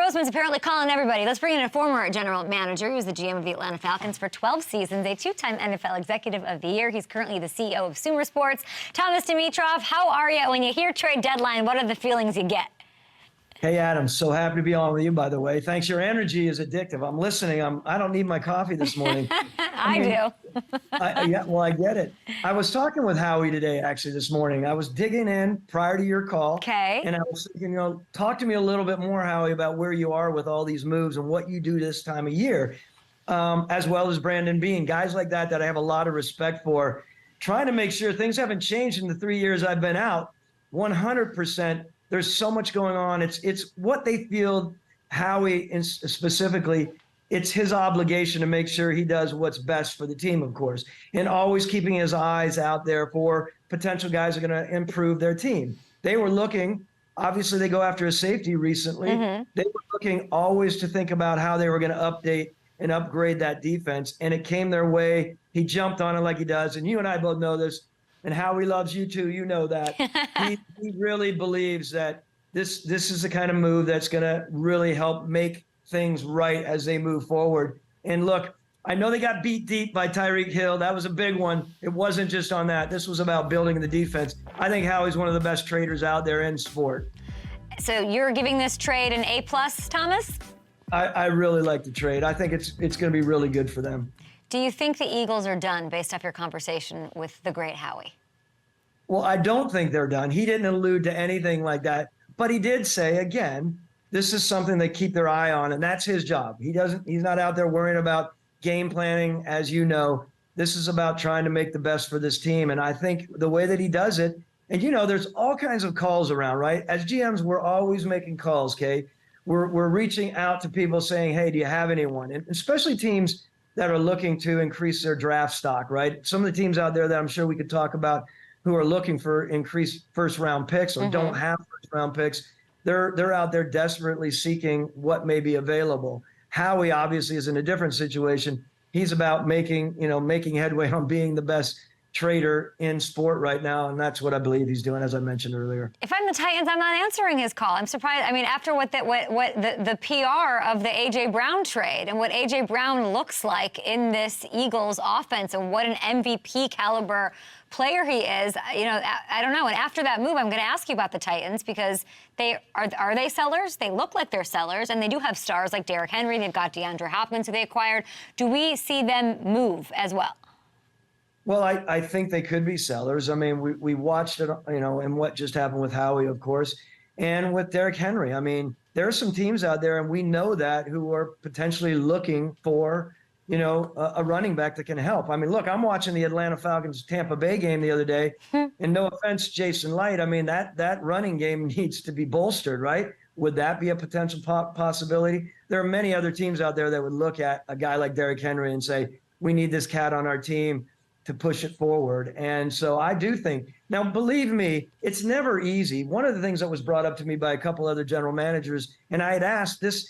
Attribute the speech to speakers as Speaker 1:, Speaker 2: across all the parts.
Speaker 1: Roseman's apparently calling everybody. Let's bring in a former general manager. He was the GM of the Atlanta Falcons for 12 seasons, a two-time NFL Executive of the Year. He's currently the CEO of Sumer Sports. Thomas Dimitrov, how are you? When you hear trade deadline, what are the feelings you get?
Speaker 2: Hey, Adam, so happy to be on with you, by the way. Thanks. Your energy is addictive. I'm listening. I don't need my coffee this morning.
Speaker 1: I do.
Speaker 2: I get it. I was talking with Howie today, actually, this morning. I was digging in prior to your call.
Speaker 1: Okay.
Speaker 2: And I was thinking, talk to me a little bit more, Howie, about where you are with all these moves and what you do this time of year, as well as Brandon Beane, guys like that I have a lot of respect for, trying to make sure things haven't changed in the 3 years I've been out. 100%. There's so much going on. It's what they feel, Howie specifically, it's his obligation to make sure he does what's best for the team, of course, and always keeping his eyes out there for potential guys who are going to improve their team. They were looking, obviously they go after a safety recently. Mm-hmm. They were looking always to think about how they were going to update and upgrade that defense, and it came their way. He jumped on it like he does, and you and I both know this. And Howie loves you too. You know that. he really believes that this is the kind of move that's going to really help make things right as they move forward. And look, I know they got beat deep by Tyreek Hill. That was a big one. It wasn't just on that. This was about building the defense. I think Howie's one of the best traders out there in sport.
Speaker 1: So you're giving this trade an A+, Thomas?
Speaker 2: I really like the trade. I think it's going to be really good for them.
Speaker 1: Do you think the Eagles are done based off your conversation with the great Howie?
Speaker 2: Well, I don't think they're done. He didn't allude to anything like that. But he did say, again, this is something they keep their eye on, and that's his job. He's not out there worrying about game planning, as you know. This is about trying to make the best for this team. And I think the way that he does it, and there's all kinds of calls around, right? As GMs, we're always making calls, Kate. We're reaching out to people saying, hey, do you have anyone? And especially teams that are looking to increase their draft stock, right? Some of the teams out there that I'm sure we could talk about who are looking for increased first-round picks or don't have first-round picks, they're out there desperately seeking what may be available. Howie obviously is in a different situation. He's about making headway on being the best trader in sport right now, and that's what I believe he's doing, as I mentioned earlier.
Speaker 1: If I'm the Titans, I'm not answering his call. I'm surprised. I mean, after what the PR of the A.J. Brown trade and what A.J. Brown looks like in this Eagles offense and what an MVP caliber player he is, I don't know. And after that move, I'm going to ask you about the Titans because are they sellers? They look like they're sellers, and they do have stars like Derrick Henry. They've got DeAndre Hopkins, who they acquired. Do we see them move as well?
Speaker 2: Well, I think they could be sellers. I mean, we watched it, and what just happened with Howie, of course, and with Derrick Henry. I mean, there are some teams out there, and we know that, who are potentially looking for, a running back that can help. I mean, look, I'm watching the Atlanta Falcons Tampa Bay game the other day, and no offense, Jason Light, I mean, that running game needs to be bolstered, right? Would that be a potential possibility? There are many other teams out there that would look at a guy like Derrick Henry and say, we need this cat on our team to push it forward. And so I do think, now believe me, it's never easy. One of the things that was brought up to me by a couple other general managers, and I had asked this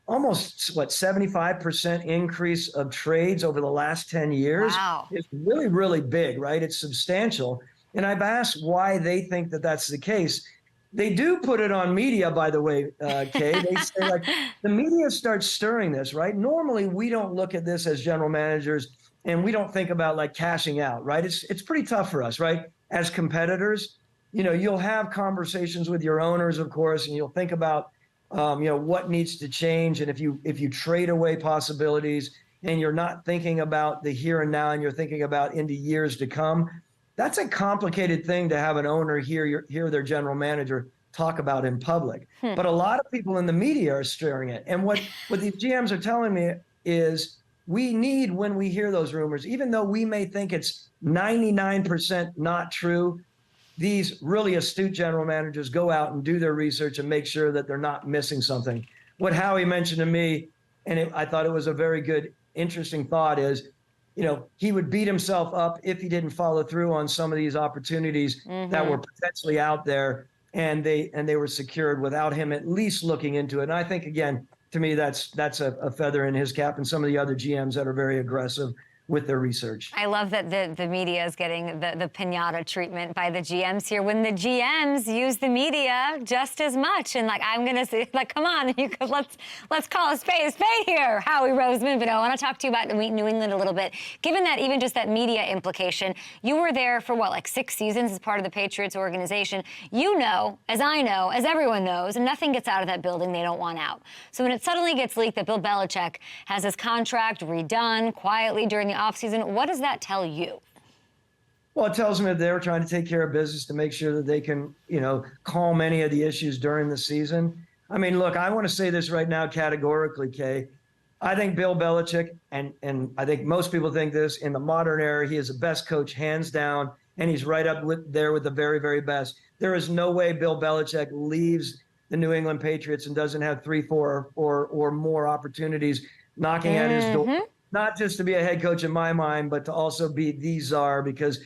Speaker 2: almost, 75% increase of trades over the last 10 years.
Speaker 1: Wow.
Speaker 2: It's really, really big, right? It's substantial. And I've asked why they think that that's the case. They do put it on media, by the way, Kay. They say, the media starts stirring this, right? Normally, we don't look at this as general managers, and we don't think about cashing out, right? It's pretty tough for us, right? As competitors, you'll have conversations with your owners, of course, and you'll think about, what needs to change. And if you trade away possibilities and you're not thinking about the here and now and you're thinking about into years to come, that's a complicated thing to have an owner hear their general manager talk about in public. But a lot of people in the media are stirring it. And what these GMs are telling me is, we need, when we hear those rumors, even though we may think it's 99% not true, these really astute general managers go out and do their research and make sure that they're not missing something. What Howie mentioned to me, and I thought it was a very good, interesting thought, is, he would beat himself up if he didn't follow through on some of these opportunities that were potentially out there, and they were secured without him at least looking into it. And I think, again, to me, that's a feather in his cap, and some of the other GMs that are very aggressive with their research.
Speaker 1: I love that the media is getting the pinata treatment by the GMs here, when the GMs use the media just as much. And like, I'm gonna say, like, come on, let's call a spade here, Howie Roseman. But I want to talk to you about New England a little bit. Given that even just that media implication, you were there for what, like 6 seasons as part of the Patriots organization. You know, as I know, as everyone knows, and nothing gets out of that building they don't want out. So when it suddenly gets leaked that Bill Belichick has his contract redone quietly during the offseason, what does that tell you?
Speaker 2: Well, it tells me that they were trying to take care of business to make sure that they can, calm any of the issues during the season. I mean, look, I want to say this right now categorically, Kay. I think Bill Belichick, and I think most people think this, in the modern era, he is the best coach, hands down, and he's right up there with the very, very best. There is no way Bill Belichick leaves the New England Patriots and doesn't have 3, 4, or more opportunities knocking at his door. Not just to be a head coach in my mind, but to also be the czar, because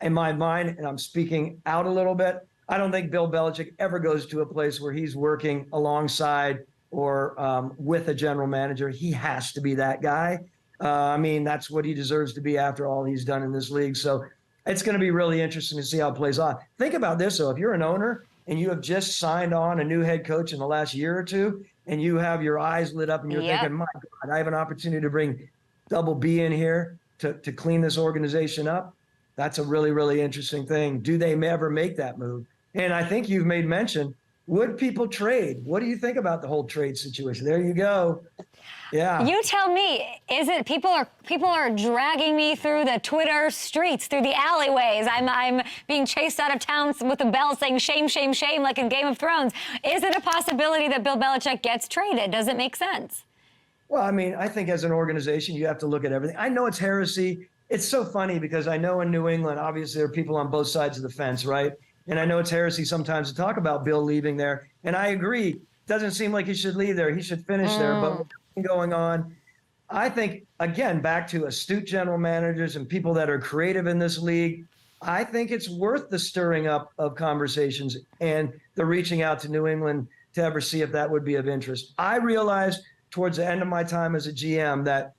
Speaker 2: in my mind, and I'm speaking out a little bit, I don't think Bill Belichick ever goes to a place where he's working alongside or with a general manager. He has to be that guy. I mean, that's what he deserves to be after all he's done in this league. So it's going to be really interesting to see how it plays on. Think about this, though. If you're an owner and you have just signed on a new head coach in the last year or two, and you have your eyes lit up and you're thinking, my God, I have an opportunity to bring Double B in here to clean this organization up. That's a really, really interesting thing. Do they ever make that move? And I think you've made mention, would people trade? What do you think about the whole trade situation? There you go. Yeah.
Speaker 1: You tell me, is it people are dragging me through the Twitter streets, through the alleyways. I'm being chased out of town with a bell saying shame, shame, shame, like in Game of Thrones. Is it a possibility that Bill Belichick gets traded? Does it make sense?
Speaker 2: Well, I mean, I think as an organization, you have to look at everything. I know it's heresy. It's so funny because I know in New England, obviously, there are people on both sides of the fence, right? And I know it's heresy sometimes to talk about Bill leaving there. And I agree. Doesn't seem like he should leave there. He should finish there. But what's going on, I think, again, back to astute general managers and people that are creative in this league, I think it's worth the stirring up of conversations and the reaching out to New England to ever see if that would be of interest. I realized towards the end of my time as a GM that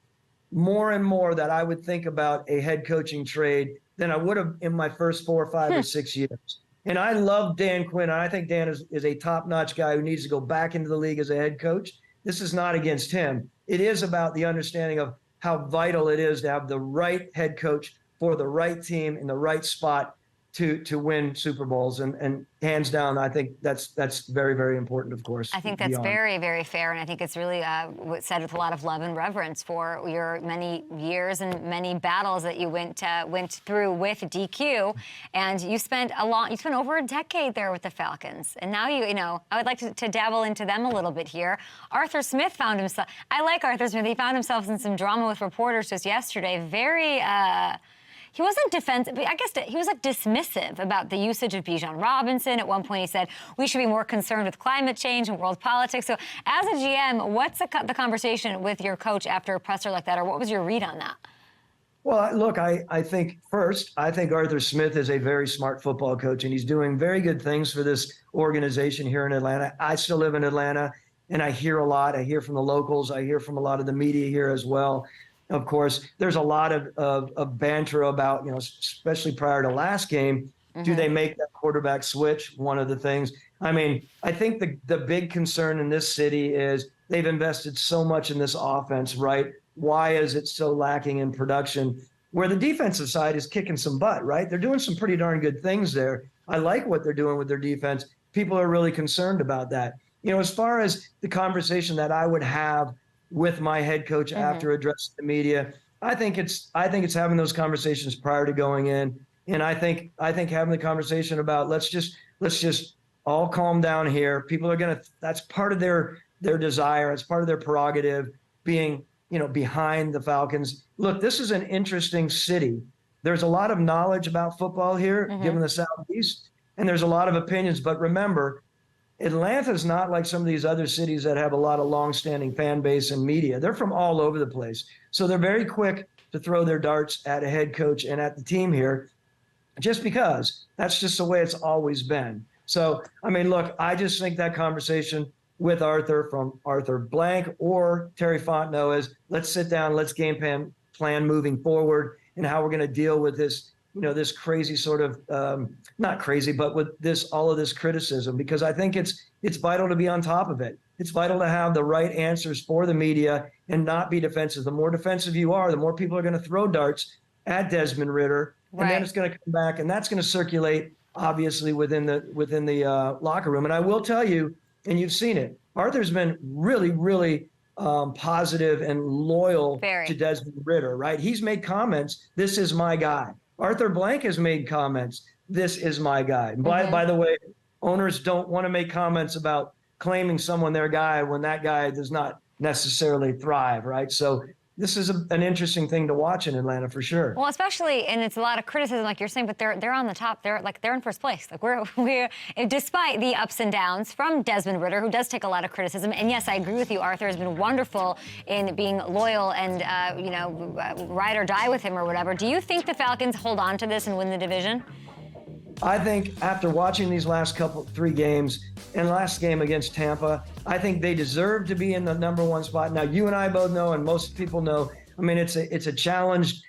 Speaker 2: more and more that I would think about a head coaching trade than I would have in my first 4, 5, or 6 years. And I love Dan Quinn. And I think Dan is a top-notch guy who needs to go back into the league as a head coach. This is not against him. It is about the understanding of how vital it is to have the right head coach for the right team in the right spot to win Super Bowls. And hands down, I think that's very, very important, of course.
Speaker 1: I think that's very, very fair. And I think it's really said with a lot of love and reverence for your many years and many battles that you went through with DQ. And you spent over a decade there with the Falcons. And now I would like to dabble into them a little bit here. Arthur Smith found himself, I like Arthur Smith. He found himself in some drama with reporters just yesterday. Very, he wasn't defensive, but I guess he was like dismissive about the usage of Bijan Robinson. At one point he said, we should be more concerned with climate change and world politics. So as a GM, what's the conversation with your coach after a presser like that, or what was your read on that?
Speaker 2: Well, look, I think Arthur Smith is a very smart football coach, and he's doing very good things for this organization here in Atlanta. I still live in Atlanta, and I hear a lot. I hear from the locals. I hear from a lot of the media here as well. Of course, there's a lot of banter about, especially prior to last game, do they make that quarterback switch? One of the things. I mean, I think the big concern in this city is they've invested so much in this offense, right? Why is it so lacking in production? Where the defensive side is kicking some butt, right? They're doing some pretty darn good things there. I like what they're doing with their defense. People are really concerned about that. As far as the conversation that I would have with my head coach after addressing the media, I think it's having those conversations prior to going in, and I think having the conversation about let's just all calm down here. People are that's part of their desire. It's part of their prerogative being behind the Falcons. Look, this is an interesting city. There's a lot of knowledge about football here, given the Southeast, and there's a lot of opinions. But remember, Atlanta's not like some of these other cities that have a lot of longstanding fan base and media. They're from all over the place. So they're very quick to throw their darts at a head coach and at the team here, just because that's just the way it's always been. So, I mean, look, I just think that conversation with Arthur, from Arthur Blank or Terry Fontenot, is let's sit down, let's game plan moving forward and how we're going to deal with this, this crazy sort of, not crazy, but with all of this criticism, because I think it's vital to be on top of it. It's vital to have the right answers for the media and not be defensive. The more defensive you are, the more people are going to throw darts at Desmond Ridder, and then it's going to come back, and that's going to circulate obviously within the locker room. And I will tell you, and you've seen it, Arthur's been really, really positive and loyal to Desmond Ridder, right? He's made comments, "This is my guy." Arthur Blank has made comments, "This is my guy." And by the way, owners don't want to make comments about claiming someone their guy when that guy does not necessarily thrive, right? So this is an interesting thing to watch in Atlanta for sure.
Speaker 1: Well, especially, and it's a lot of criticism, like you're saying, but they're on the top. They're in first place. Like we're despite the ups and downs from Desmond Ridder, who does take a lot of criticism. And yes, I agree with you. Arthur has been wonderful in being loyal and ride or die with him or whatever. Do you think the Falcons hold on to this and win the division?
Speaker 2: I think after watching these last 3 games and last game against Tampa, I think they deserve to be in the number 1 spot. Now, you and I both know, and most people know, I mean, it's a challenged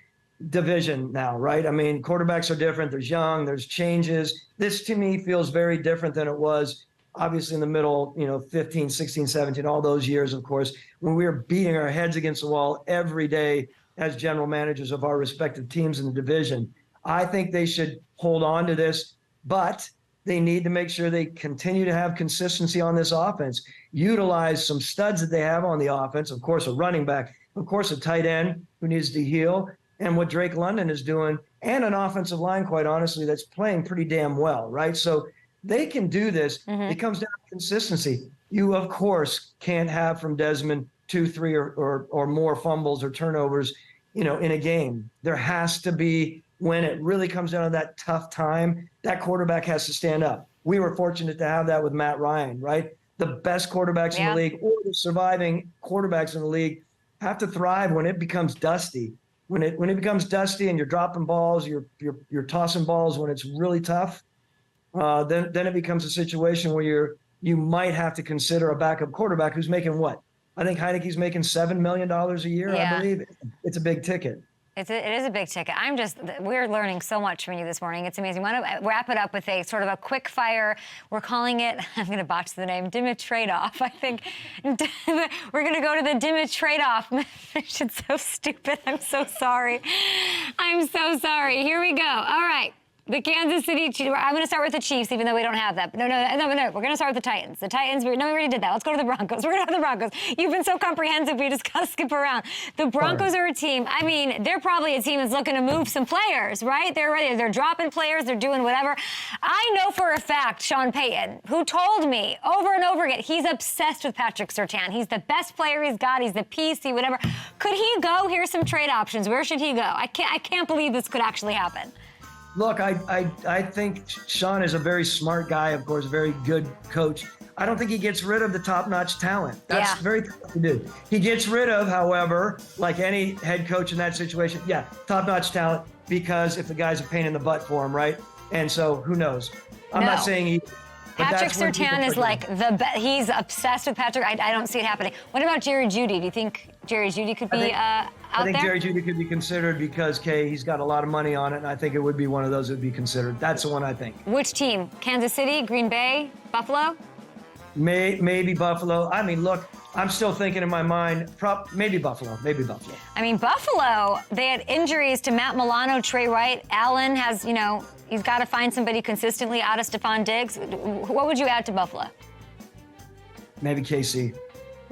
Speaker 2: division now, right? I mean, quarterbacks are different. There's young, there's changes. This, to me, feels very different than it was, obviously, in the middle, 15, 16, 17, all those years, of course, when we were beating our heads against the wall every day as general managers of our respective teams in the division. I think they should hold on to this, but they need to make sure they continue to have consistency on this offense, utilize some studs that they have on the offense, of course, a running back, of course, a tight end who needs to heal, and what Drake London is doing, and an offensive line, quite honestly, that's playing pretty damn well, right? So they can do this. It comes down to consistency. You, of course, can't have from Desmond 2, 3, or more fumbles or turnovers, in a game. There has to be, when it really comes down to that tough time, that quarterback has to stand up. We were fortunate to have that with Matt Ryan, right? The best quarterbacks in the league, or the surviving quarterbacks in the league, have to thrive when it becomes dusty. When it becomes dusty and you're dropping balls, you're tossing balls when it's really tough, then it becomes a situation where you might have to consider a backup quarterback who's making what? I think Heineke's making $7 million a year, I believe. It's a big ticket.
Speaker 1: It is a big ticket. We're learning so much from you this morning. It's amazing. I want to wrap it up with a sort of a quick fire. We're calling it, I'm going to botch the name, Dimitrade-off. I think we're going to go to the Dimitrade-off. It's so stupid. I'm so sorry. I'm so sorry. Here we go. All right. The Kansas City Chiefs. I'm going to start with the Chiefs, even though we don't have that. No. We're going to start with the Titans. The Titans, we already did that. Let's go to the Broncos. We're going to have the Broncos. You've been so comprehensive, we just got to skip around. The Broncos are a team. I mean, they're probably a team that's looking to move some players, right? They're ready. They're dropping players. They're doing whatever. I know for a fact, Sean Payton, who told me over and over again, he's obsessed with Patrick Surtain. He's the best player he's got. He's the PC, whatever. Could he go? Here's some trade options. Where should he go? I can't believe this could actually happen.
Speaker 2: Look, I think Sean is a very smart guy, of course, a very good coach. I don't think he gets rid of the top-notch talent. That's very tough to do. He gets rid of, however, like any head coach in that situation, top-notch talent, because if the guy's a pain in the butt for him, right? And so who knows? I'm not saying he...
Speaker 1: Patrick Surtain is like the best. He's obsessed with Patrick. I don't see it happening. What about Jerry Jeudy? Do you think Jerry Jeudy could be out there?
Speaker 2: I think Jerry Jeudy could be considered because, he's got a lot of money on it, and I think it would be one of those that would be considered. That's the one I think.
Speaker 1: Which team? Kansas City, Green Bay, Buffalo?
Speaker 2: Maybe Buffalo. I mean, look, I'm still thinking in my mind, maybe Buffalo.
Speaker 1: I mean, Buffalo, they had injuries to Matt Milano, Trey Wright. Allen has, he's got to find somebody consistently out of Stephon Diggs. What would you add to Buffalo?
Speaker 2: Maybe KC.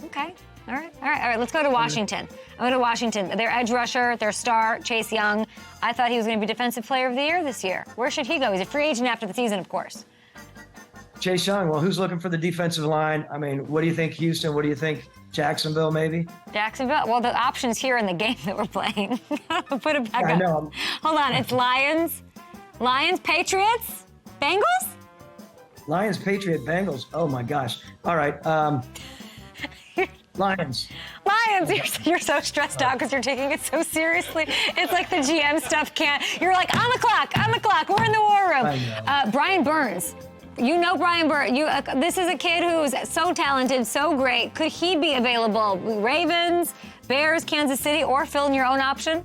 Speaker 1: Okay. All right. Let's go to Washington. I'm going to Washington. Their edge rusher, their star, Chase Young. I thought he was going to be Defensive Player of the Year this year. Where should he go? He's a free agent after the season, of course.
Speaker 2: Chase Young. Well, who's looking for the defensive line? I mean, what do you think, Houston? What do you think, Jacksonville, maybe?
Speaker 1: Jacksonville? Well, the options here in the game that we're playing. Put it back up.
Speaker 2: I know.
Speaker 1: Hold on. It's Lions, Patriots, Bengals?
Speaker 2: Lions, Patriots, Bengals. Oh, my gosh. All right. Lions.
Speaker 1: You're so stressed out because you're taking it so seriously. It's like the GM stuff you're like, on the clock, we're in the war room. Brian Burns. You know Brian Burr. This is a kid who's so talented, so great. Could he be available? Ravens, Bears, Kansas City, or fill in your own option?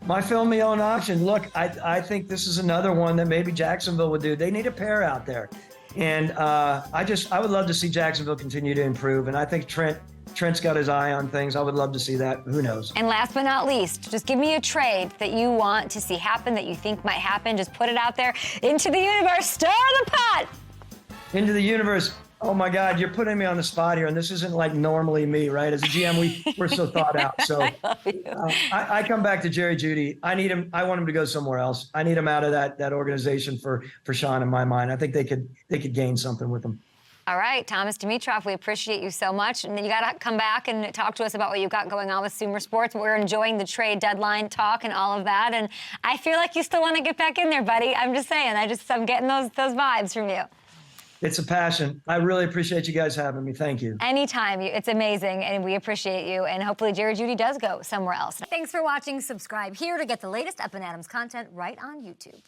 Speaker 2: My fill me own option. Look, I think this is another one that maybe Jacksonville would do. They need a pair out there. And I would love to see Jacksonville continue to improve. And I think Trent's got his eye on things. I would love to see that. Who knows? And
Speaker 1: last but not least, just give me a trade that you want to see happen, that you think might happen. Just put it out there into the universe. Stir the pot.
Speaker 2: Into the universe. Oh my God, you're putting me on the spot here, and this isn't like normally me, right? As a GM, we're so thought out. So I come back to Jerry Jeudy. I need him. I want him to go somewhere else. I need him out of that organization for Sean. In my mind, I think they could gain something with him.
Speaker 1: All right, Thomas Dimitroff, we appreciate you so much. And you got to come back and talk to us about what you've got going on with Sumer Sports. We're enjoying the trade deadline talk and all of that. And I feel like you still want to get back in there, buddy. I'm just saying. I'm getting those vibes from you.
Speaker 2: It's a passion. I really appreciate you guys having me. Thank you.
Speaker 1: Anytime. It's amazing, and we appreciate you. And hopefully Jerry Jeudy does go somewhere else. Thanks for watching. Subscribe here to get the latest Up and Adams content right on YouTube.